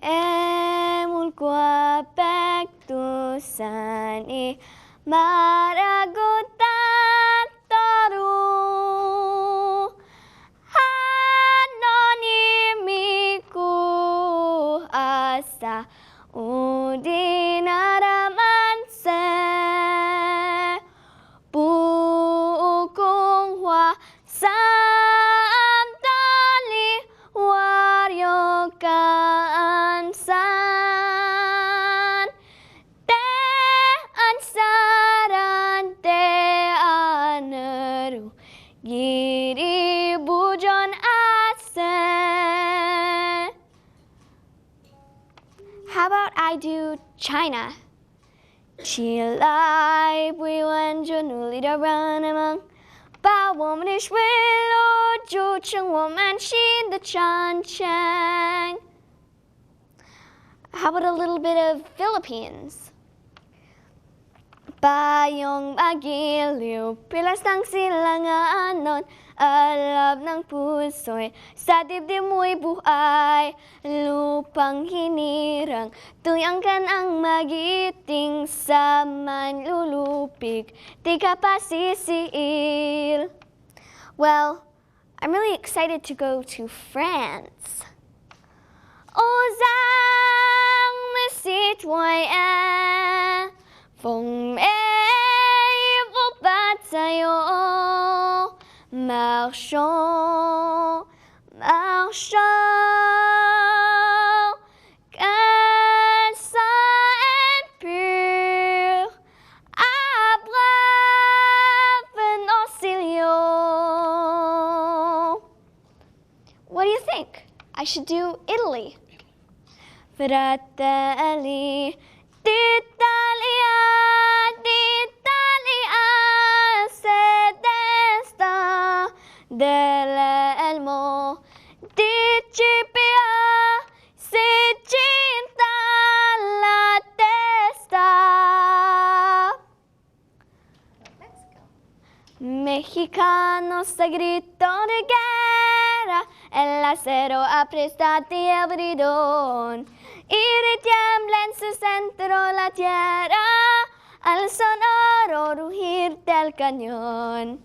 해물과 백두산이 말하고 닿도록 하나님이 구하사 우리나라 만세 무궁화 산달리 화려한 산 대한사랑 대안으로 길이 부전하세. How about I do China? 起来，不完就努力的人们，把我们的水路筑成我们新的长城。How about a little bit of Philippines? Bayong magiliw, pilas ng silanganon, alab ng puso'y sa dibdib mo'y buhay. Lupang hinirang, tuyangkan ang magiting sa manlulupig, di ka pa sisiil. Well, I'm really excited to go to France. Aux armes citoyens, formez vos bataillons, marchons, marchons, qu'un sang impur abreuve nos sillons. What do you think? I should do Italy. Fratelli d'Italia, d'Italia, se desta dell'elmo di Scipio, si cinta la testa. Mexicanos a grito de guerra, el acero aprestado y el bridón, y tiembla en su centro la tierra al sonoro rugir del cañón.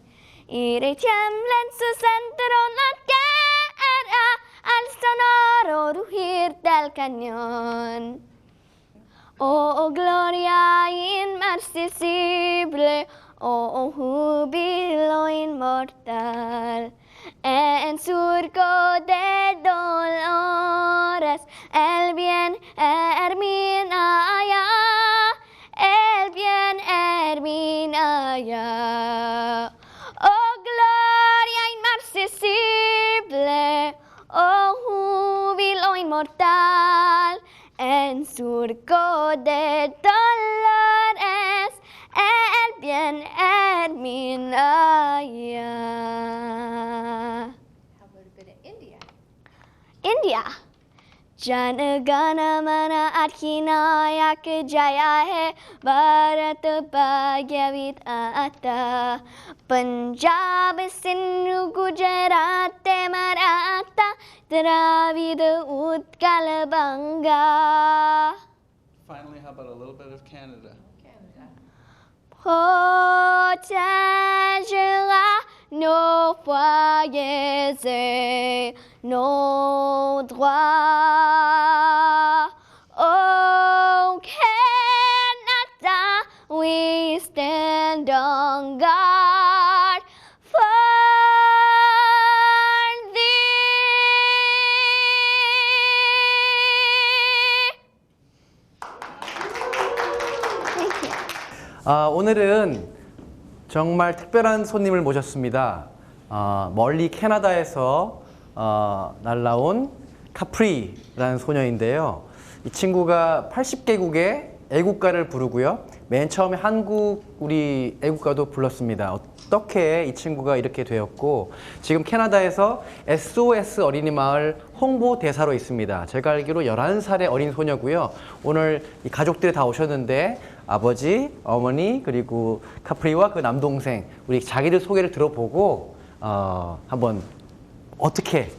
Y tiembla en su centro la tierra al sonoro rugir del cañón. Oh, gloria inmarcesible, oh, júbilo inmortal, en surco de dolores, el bien hermina ya, el bien hermina ya. Oh, gloria inmarcesible, oh, júbilo inmortal, en surco de dolores, el bien hermina ya. How about a bit of India? India. Janagana mana at hinaya kejaya hai Bharat bhagya vidhata. Punjab, Sindhu, Gujarat, Maratha, Dravida, Utkal, Banga. Finally, how about a little bit of Canada? Protégera nos foyers et nos droits. Oh, Canada, we stand on guard for thee. Thank you. 오늘은 정말 특별한 손님을 모셨습니다. 멀리 캐나다에서 날라온 카프리라는 소녀인데요. 이 친구가 80개국의 애국가를 부르고요. 맨 처음에 우리 애국가도 불렀습니다. 어떻게 이 친구가 이렇게 되었고, 지금 캐나다에서 SOS 어린이 마을 홍보대사로 있습니다. 제가 알기로 11살의 어린 소녀고요. 오늘 이 가족들이 다 오셨는데 아버지, 어머니, 그리고 카프리와 그 남동생, 우리 자기들 소개를 들어보고 한번 어떻게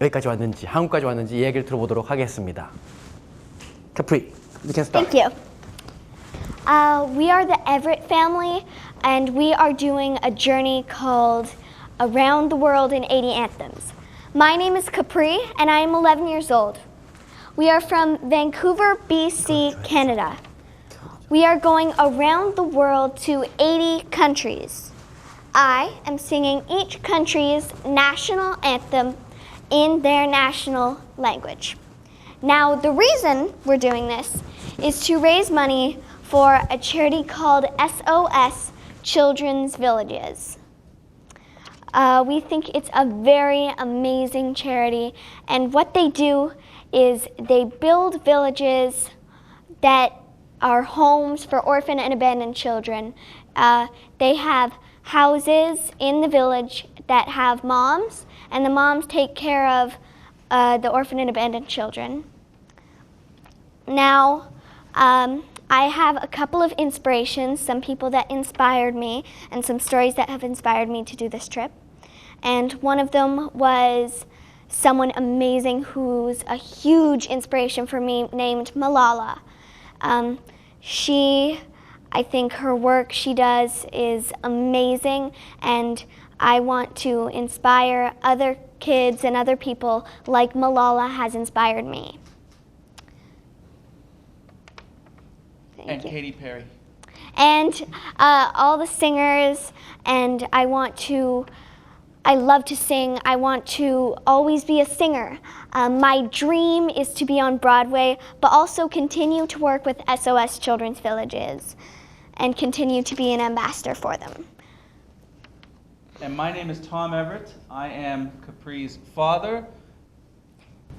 여기까지 왔는지, 한국까지 왔는지 이야기를 들어보도록 하겠습니다. Capri, you can start. Thank you. We are the Everett family, and we are doing a journey called Around the World in 80 Anthems. My name is Capri, and I am 11 years old. We are from Vancouver, BC, Canada. We are going around the world to 80 countries. I am singing each country's national anthem in their national language. Now, the reason we're doing this is to raise money for a charity called SOS Children's Villages. We think it's a very amazing charity, and what they do is they build villages that are homes for orphan and abandoned children. They have houses in the village that have moms, and the moms take care of the orphan and abandoned children. Now, I have a couple of inspirations, some people that inspired me, and some stories that have inspired me to do this trip. And one of them was someone amazing who's a huge inspiration for me, named Malala. I think her work she does is amazing, and I want to inspire other kids and other people like Malala has inspired me. And Katy Perry. And all the singers, and I love to sing. I want to always be a singer. My dream is to be on Broadway, but also continue to work with SOS Children's Villages and continue to be an ambassador for them. And my name is Tom Everett. I am Capri's father.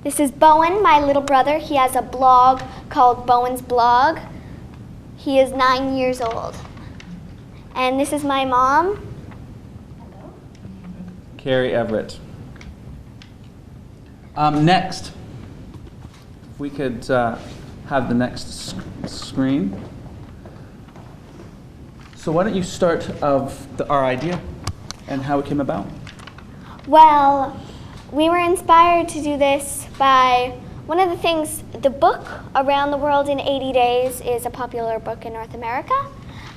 This is Bowen, my little brother. He has a blog called Bowen's Blog. He is 9 years old. And this is my mom. Capri Everitt. Next, if we could have the next screen. So why don't you start our idea and how it came about? Well, we were inspired to do this by one of the things, the book Around the World in 80 Days is a popular book in North America.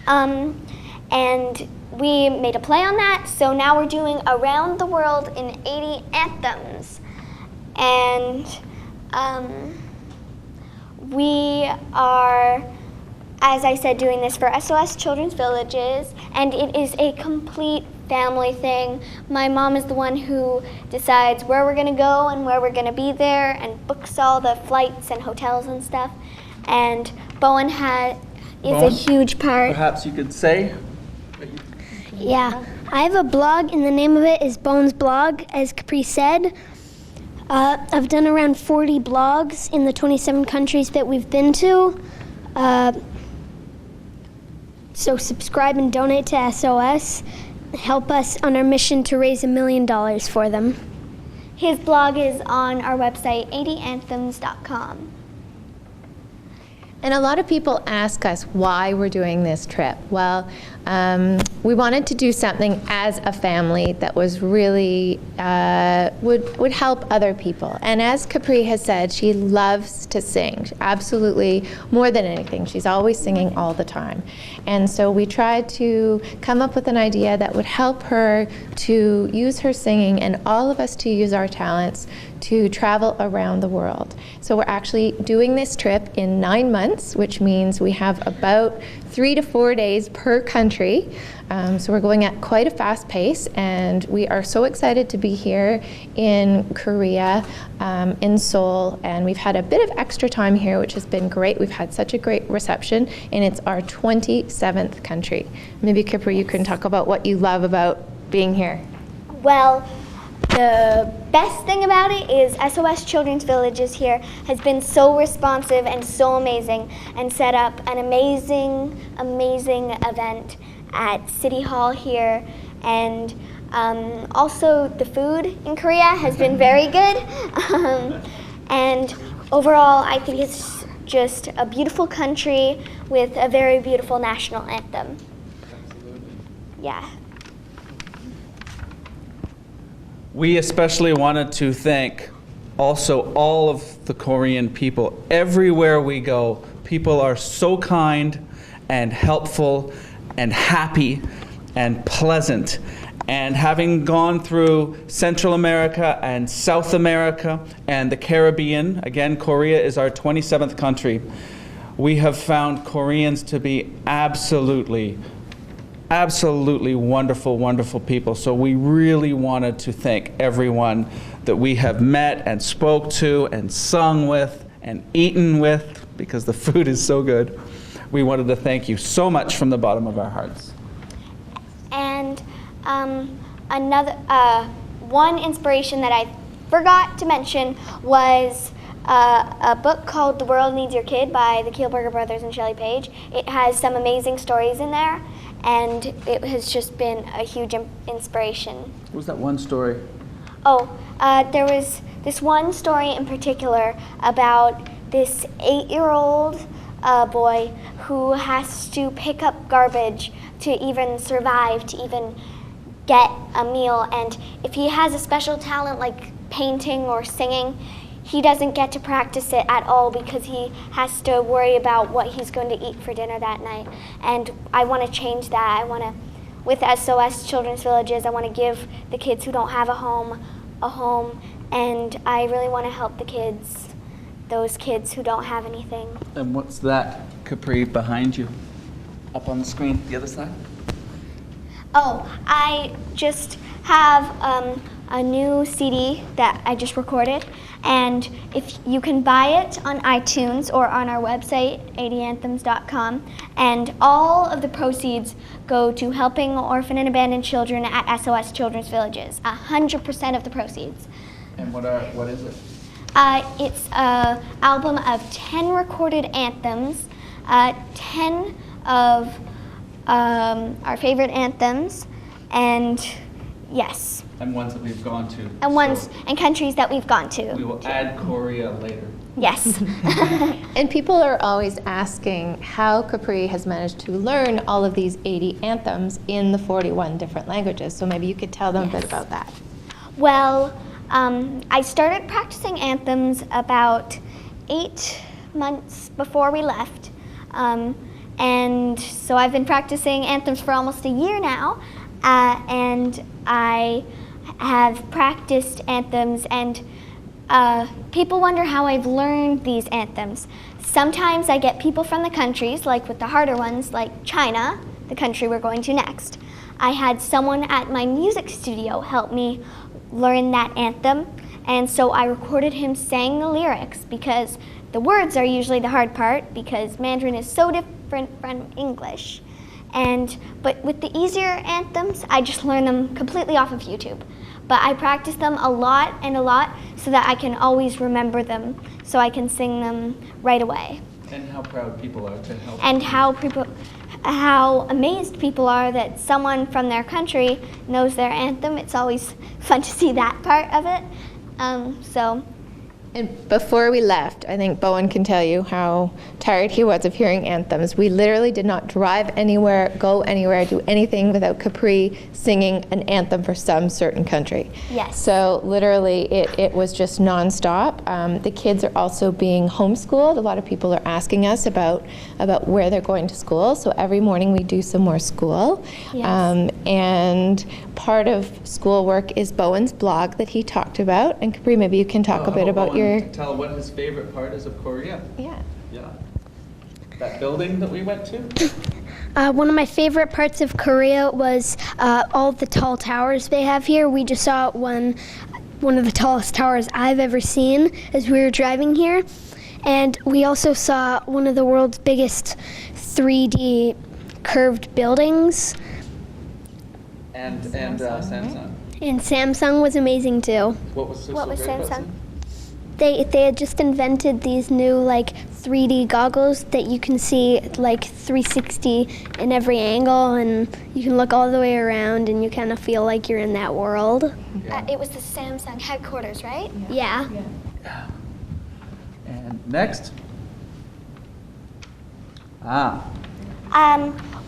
And we made a play on that, so now we're doing Around the World in 80 Anthems. And we are, as I said, doing this for SOS Children's Villages, and it is a complete family thing. My mom is the one who decides where we're gonna go and where we're gonna be there and books all the flights and hotels and stuff. And Bowen is a huge part. Perhaps you could say. Yeah, I have a blog and the name of it is Bowen's Blog, as Capri said. I've done around 40 blogs in the 27 countries that we've been to. So subscribe and donate to SOS. Help us on our mission to raise $1 million for them. His blog is on our website, 80anthems.com. And a lot of people ask us why we're doing this trip. Well, we wanted to do something as a family that was really, would help other people. And as Capri has said, she loves to sing, absolutely more than anything. She's always singing all the time. And so we tried to come up with an idea that would help her to use her singing and all of us to use our talents to travel around the world. So we're actually doing this trip in 9 months, which means we have about 3 to 4 days per country. So we're going at quite a fast pace, and we are so excited to be here in Korea, in Seoul, and we've had a bit of extra time here, which has been great. We've had such a great reception, and it's our 27th country. Maybe Capri, you can talk about what you love about being here. Well, the best thing about it is SOS Children's Villages here has been so responsive and so amazing and set up an amazing event at City Hall here. And also the food in Korea has been very good. And overall, I think it's just a beautiful country with a very beautiful national anthem. Absolutely. Yeah. We especially wanted to thank also all of the Korean people. Everywhere we go, people are so kind and helpful and happy and pleasant. And having gone through Central America and South America and the Caribbean, again, Korea is our 27th country, we have found Koreans to be absolutely wonderful, wonderful people. So we really wanted to thank everyone that we have met and spoke to and sung with and eaten with, because the food is so good. We wanted to thank you so much from the bottom of our hearts. And another one inspiration that I forgot to mention was a book called The World Needs Your Kid by the Kielburger Brothers and Shelley Page. It has some amazing stories in there, and it has just been a huge inspiration. What was that one story? There was this one story in particular about this 8-year-old boy who has to pick up garbage to even survive, to even get a meal. And if he has a special talent like painting or singing, he doesn't get to practice it at all because he has to worry about what he's going to eat for dinner that night. And I want to change that. I want to, with SOS Children's Villages, I want to give the kids who don't have a home, and I really want to help the kids, those kids who don't have anything. And what's that, Capri, behind you? Up on the screen, the other side? I just have a new CD that I just recorded, and if you can buy it on iTunes or on our website, 80anthems.com, and all of the proceeds go to helping orphan and abandoned children at SOS Children's Villages. 100% of the proceeds. And what is it? It's an album of 10 recorded anthems, 10 of our favorite anthems, and yes. And ones that we've gone to. And ones and countries that we've gone to. We will add Korea later. Yes. And people are always asking how Capri has managed to learn all of these 80 anthems in the 41 different languages. So maybe you could tell them a bit about that. Well, I started practicing anthems about 8 months before we left. And so I've been practicing anthems for almost a year now. And I have practiced anthems, and people wonder how I've learned these anthems. Sometimes I get people from the countries, like with the harder ones, like China, the country we're going to next. I had someone at my music studio help me learn that anthem, and so I recorded him saying the lyrics, because the words are usually the hard part, because Mandarin is so different from English. But with the easier anthems, I just learn them completely off of YouTube. But I practice them a lot so that I can always remember them, so I can sing them right away. And how proud people are to help. And how amazed people are that someone from their country knows their anthem. It's always fun to see that part of it. And before we left, I think Bowen can tell you how tired he was of hearing anthems. We literally did not drive anywhere, go anywhere, do anything without Capri singing an anthem for some certain country. Yes. So literally it was just nonstop. The kids are also being homeschooled. A lot of people are asking us about where they're going to school. So every morning we do some more school. Yes. And part of schoolwork is Bowen's blog that he talked about. And Capri, maybe you can talk a bit about your... Tell what his favorite part is of Korea. Yeah. Yeah. That building that we went to? One of my favorite parts of Korea was all of the tall towers they have here. We just saw one of the tallest towers I've ever seen as we were driving here. And we also saw one of the world's biggest 3D curved buildings. And Samsung. And Samsung was amazing too. What was so What was great about Samsung? They had just invented these new 3D goggles that you can see 360 in every angle, and you can look all the way around and you kind of feel like you're in that world. Yeah. It was the Samsung headquarters, right? Yeah. And next?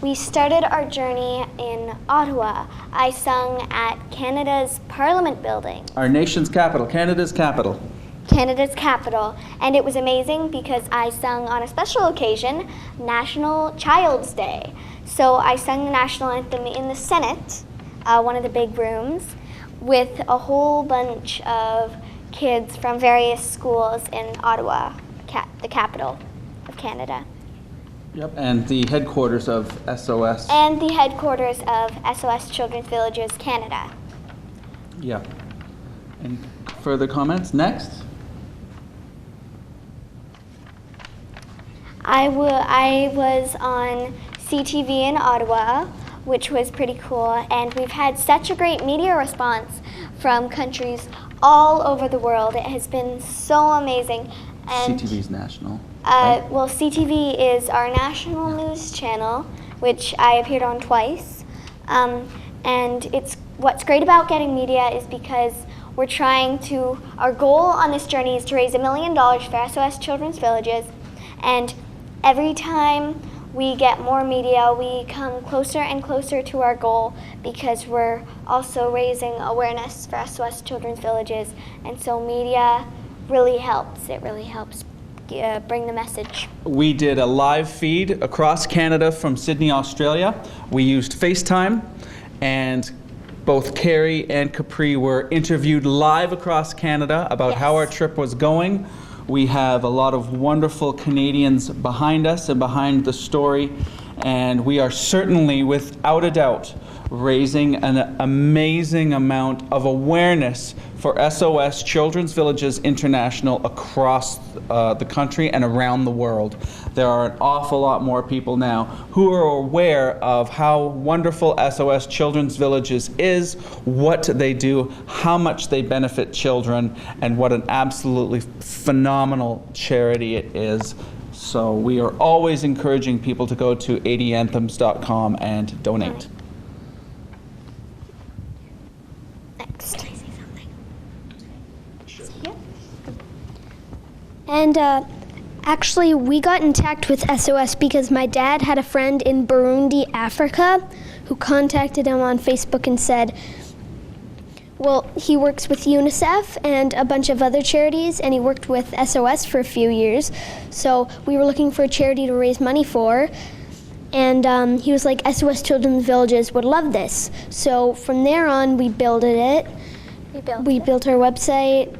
We started our journey in Ottawa. I sung at Canada's Parliament building. Our nation's capital, Canada's capital. Canada's capital, and it was amazing because I sung on a special occasion, National Child's Day. So I sung the national anthem in the Senate, one of the big rooms, with a whole bunch of kids from various schools in Ottawa, the capital of Canada. Yep, and the headquarters of SOS. And the headquarters of SOS Children's Villages Canada. Yep. Any further comments? Next. I was on CTV in Ottawa, which was pretty cool, and we've had such a great media response from countries all over the world. It has been so amazing. And CTV's national. well, CTV is our national news channel, which I appeared on twice. And what's great about getting media is because we're our goal on this journey is to raise $1 million for SOS Children's Villages. And every time we get more media, we come closer and closer to our goal because we're also raising awareness for SOS Children's Villages. And so media really helps. It really helps bring the message. We did a live feed across Canada from Sydney, Australia. We used FaceTime, and both Carrie and Capri were interviewed live across Canada about how our trip was going. We have a lot of wonderful Canadians behind us and behind the story, and we are certainly, without a doubt, raising an amazing amount of awareness for SOS Children's Villages International across the country and around the world. There are an awful lot more people now who are aware of how wonderful SOS Children's Villages is, what they do, how much they benefit children, and what an absolutely phenomenal charity it is. So we are always encouraging people to go to 80anthems.com and donate. Next. Can I say something? Sure. Yeah. And actually, we got in touch with SOS because my dad had a friend in Burundi, Africa, who contacted him on Facebook and said, well, he works with UNICEF and a bunch of other charities, and he worked with SOS for a few years. So we were looking for a charity to raise money for. And he was like, SOS Children's Villages would love this. So from there on, we built it. We built our website.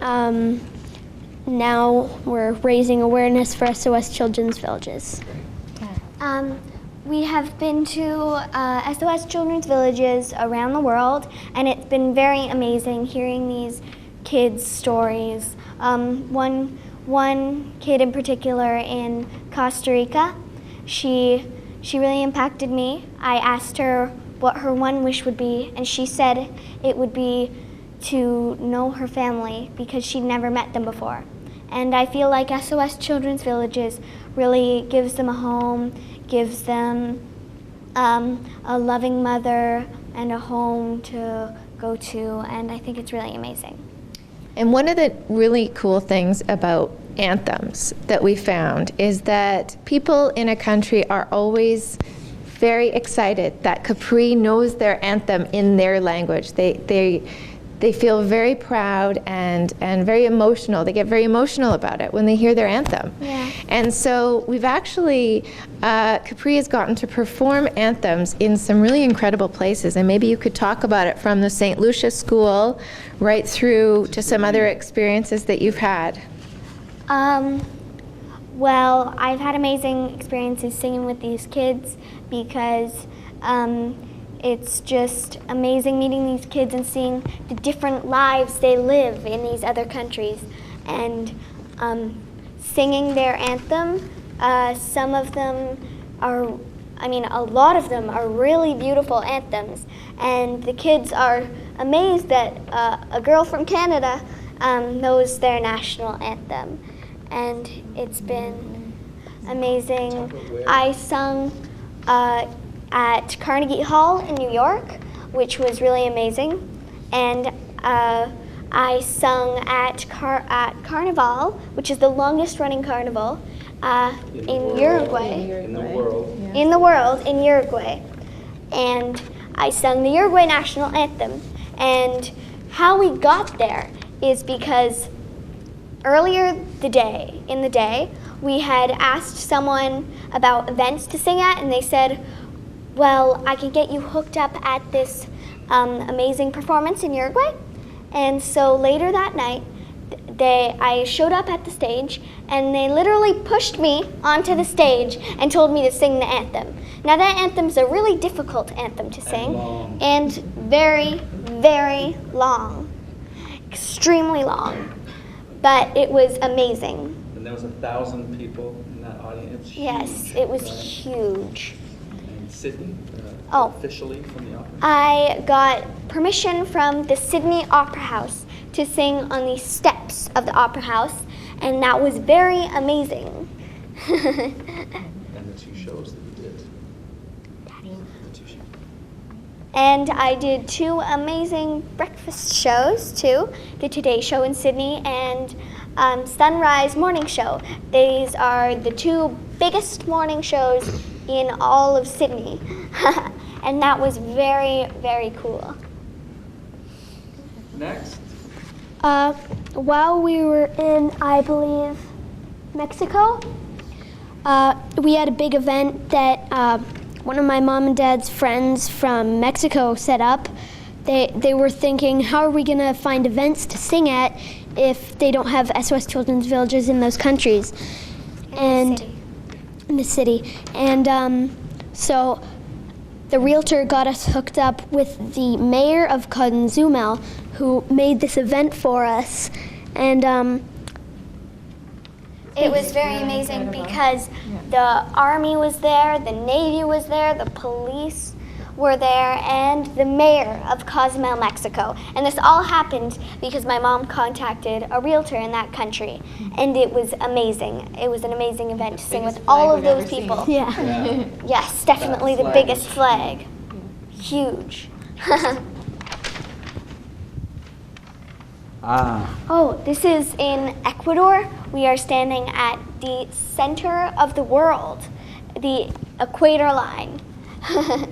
Now we're raising awareness for SOS Children's Villages. We have been to SOS Children's Villages around the world, and it's been very amazing hearing these kids' stories. One kid in particular in Costa Rica, she really impacted me. I asked her what her one wish would be, and she said it would be to know her family because she'd never met them before. And I feel like SOS Children's Villages really gives them a home, gives them a loving mother and a home to go to, and I think it's really amazing. And one of the really cool things about anthems that we found is that people in a country are always very excited that Capri knows their anthem in their language. They feel very proud and very emotional. They get very emotional about it when they hear their anthem. Yeah. And so we've actually, Capri has gotten to perform anthems in some really incredible places. And maybe you could talk about it from the St. Lucia School right through to some other experiences that you've had. Well, I've had amazing experiences singing with these kids because it's just amazing meeting these kids and seeing the different lives they live in these other countries and singing their anthem. Some of them are, a lot of them are really beautiful anthems, and the kids are amazed that a girl from Canada knows their national anthem, and it's been amazing. I sung at Carnegie Hall in New York, which was really amazing, and I sung at Carnival, which is the longest running carnival in Uruguay. In the world. In the world, in Uruguay. And I sung the Uruguay national anthem. And how we got there is because earlier in the day, we had asked someone about events to sing at, and they said, well, I can get you hooked up at this amazing performance in Uruguay. And so later that night, I showed up at the stage, and they literally pushed me onto the stage and told me to sing the anthem. Now that anthem's a really difficult anthem to sing, and very, very long, extremely long, but it was amazing. And there was 1,000 people in that audience. Yes, it was huge. And Sydney, officially from the opera? I got permission from the Sydney Opera House to sing on the steps of the Opera House, and that was very amazing. And the 2 shows that you did. The 2 shows. And I did 2 amazing breakfast shows too, the Today Show in Sydney and Sunrise Morning Show. These are the 2 biggest morning shows in all of Sydney. And that was very, very cool. Next. While we were in, I believe, Mexico, we had a big event that one of my mom and dad's friends from Mexico set up. They were thinking, how are we going to find events to sing at if they don't have SOS Children's Villages in those countries? In the city. And so the realtor got us hooked up with the mayor of Cozumel, who made this event for us. And it was very amazing because the Army was there, the Navy was there, the police were there, and the mayor of Cozumel, Mexico. And this all happened because my mom contacted a realtor in that country. And it was amazing. It was an amazing event to sing with all of those people. yeah. Yes, definitely the biggest flag. Huge. Oh, this is in Ecuador. We are standing at the center of the world, the equator line. So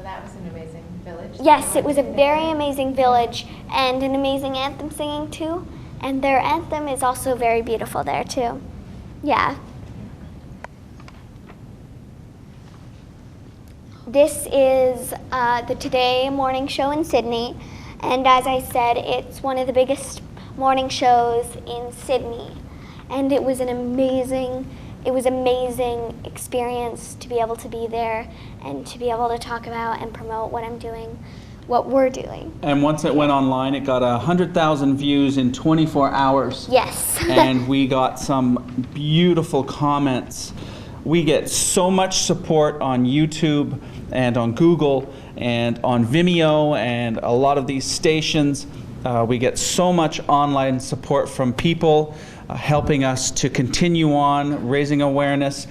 that was an amazing village. Yes, it was a very amazing village and an amazing anthem singing too. And their anthem is also very beautiful there too. Yeah. This is the Today morning show in Sydney. And as I said, it's one of the biggest morning shows in Sydney. And it was an amazing experience to be able to be there and to be able to talk about and promote what I'm doing, what we're doing. And once it went online, it got 100,000 views in 24 hours. Yes. And we got some beautiful comments. We get so much support on YouTube and on Google and on Vimeo and a lot of these stations. We get so much online support from people helping us to continue on raising awareness.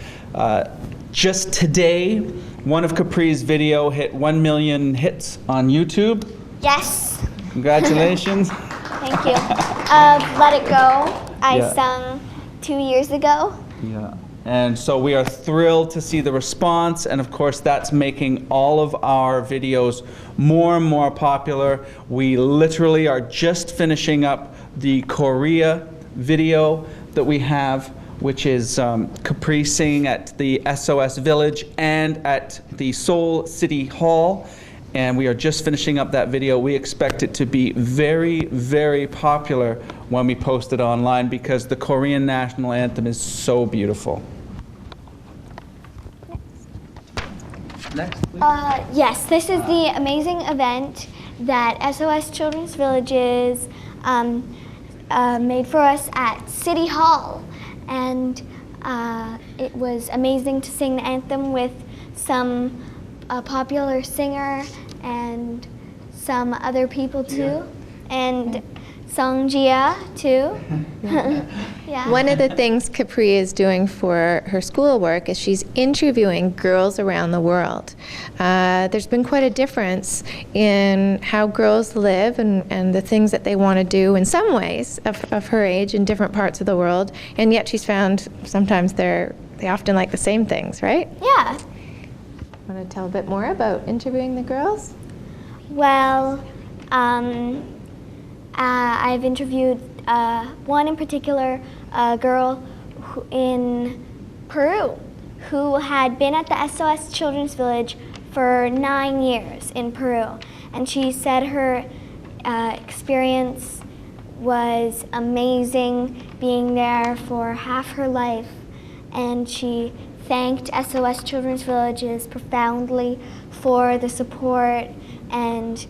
Just today, one of Capri's video hit 1 million hits on YouTube. Yes. Congratulations. Thank you. Let It Go, I sung 2 years ago. Yeah. And so we are thrilled to see the response, and of course that's making all of our videos more and more popular. We literally are just finishing up the Korea video that we have, which is Capri singing at the SOS Village and at the Seoul City Hall. And we are just finishing up that video. We expect it to be very, very popular when we post it online because the Korean national anthem is so beautiful. Next, please. Yes, this is the amazing event that SOS Children's Villages made for us at City Hall. And it was amazing to sing the anthem with some popular singer and some other people too, and Song Jia too. Yeah. One of the things Capri is doing for her schoolwork is she's interviewing girls around the world. There's been quite a difference in how girls live and the things that they want to do in some ways of her age in different parts of the world, and yet she's found sometimes they often like the same things, right? Yeah. Want to tell a bit more about interviewing the girls? Well, I've interviewed one in particular, a girl in Peru who had been at the SOS Children's Village for 9 years in Peru. And she said her experience was amazing, being there for half her life. And she thanked SOS Children's Villages profoundly for the support and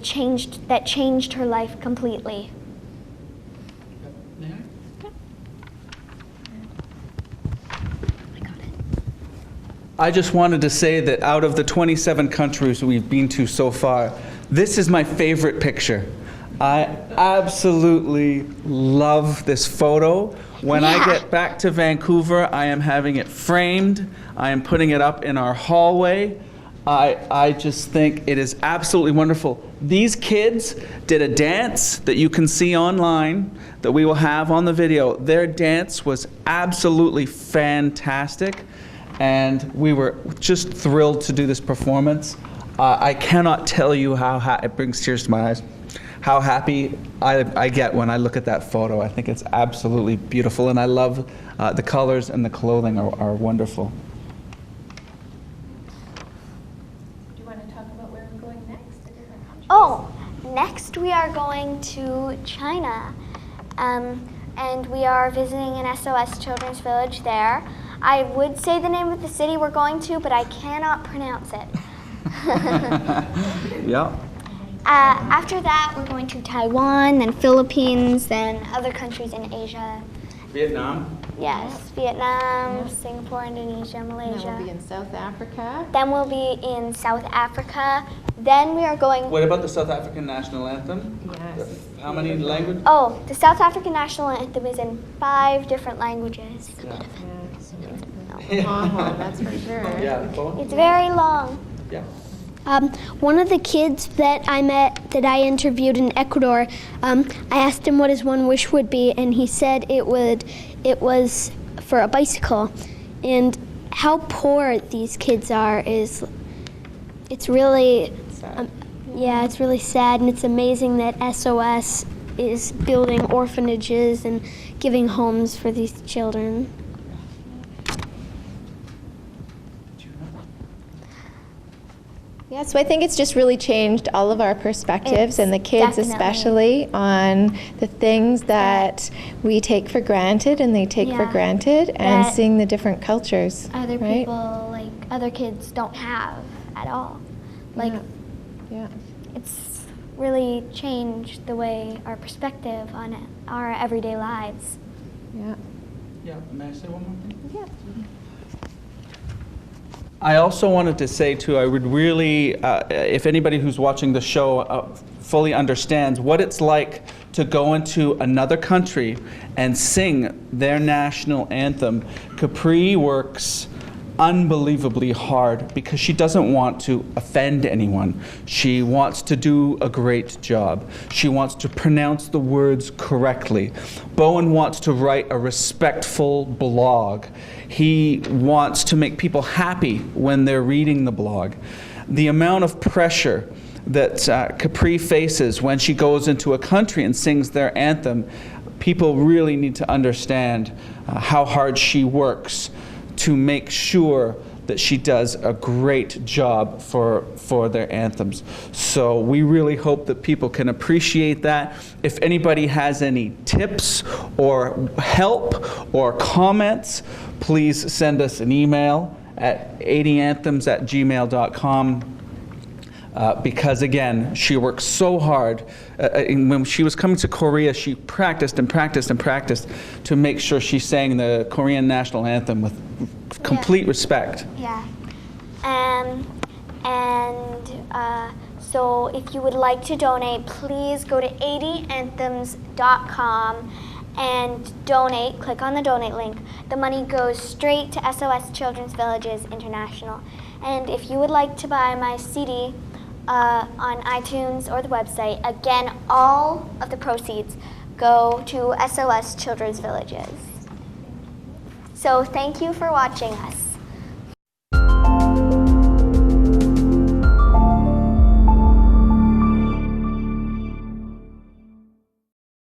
changed her life completely. I just wanted to say that out of the 27 countries we've been to so far, this is my favorite picture. I absolutely love this photo. When I get back to Vancouver, I am having it framed. I am putting it up in our hallway. I just think it is absolutely wonderful. These kids did a dance that you can see online that we will have on the video. Their dance was absolutely fantastic, and we were just thrilled to do this performance. I cannot tell you how it brings tears to my eyes, how happy I get when I look at that photo. I think it's absolutely beautiful, and I love the colors and the clothing are wonderful. Oh, next we are going to China, and we are visiting an SOS Children's Village there. I would say the name of the city we're going to, but I cannot pronounce it. Yeah. After that, we're going to Taiwan, then Philippines, then other countries in Asia. Vietnam. Yes, Vietnam, Singapore, Indonesia, Malaysia. Then we'll be in South Africa. Then we'll be in South Africa. Then we are going... What about the South African national anthem? Yes. How many languages? Oh, the South African national anthem is in 5 different languages. Oh, that's for sure. Yeah. It's very long. Yeah. One of the kids that I met, that I interviewed in Ecuador, I asked him what his one wish would be, and he said it was for a bicycle. And how poor these kids are it's really Sad. it's really sad, and it's amazing that SOS is building orphanages and giving homes for these children. Yeah, so I think it's just really changed all of our perspectives, and the kids Definitely. especially, on the things that we take for granted and they take for Yeah. granted, and That seeing the different cultures. Other right? people, like other kids, don't have at all. Like, Yeah. it's really changed the way our perspective on our everyday lives. Yeah. Yeah. May I say one more thing? Yeah. I also wanted to say too, I would really, if anybody who's watching the show fully understands what it's like to go into another country and sing their national anthem, Capri works unbelievably hard because she doesn't want to offend anyone. She wants to do a great job. She wants to pronounce the words correctly. Bowen wants to write a respectful blog. He wants to make people happy when they're reading the blog. The amount of pressure that Capri faces when she goes into a country and sings their anthem, people really need to understand how hard she works to make sure that she does a great job for their anthems. So we really hope that people can appreciate that. If anybody has any tips or help or comments, please send us an email at 80anthems@gmail.com. Because again, she works so hard. When she was coming to Korea, she practiced and practiced and practiced to make sure she sang the Korean national anthem with complete respect. Yeah. So if you would like to donate, please go to 80anthems.com and donate. Click on the donate link. The money goes straight to SOS Children's Villages International. And if you would like to buy my CD on iTunes or the website, again, all of the proceeds go to SOS Children's Villages. So thank you for watching us.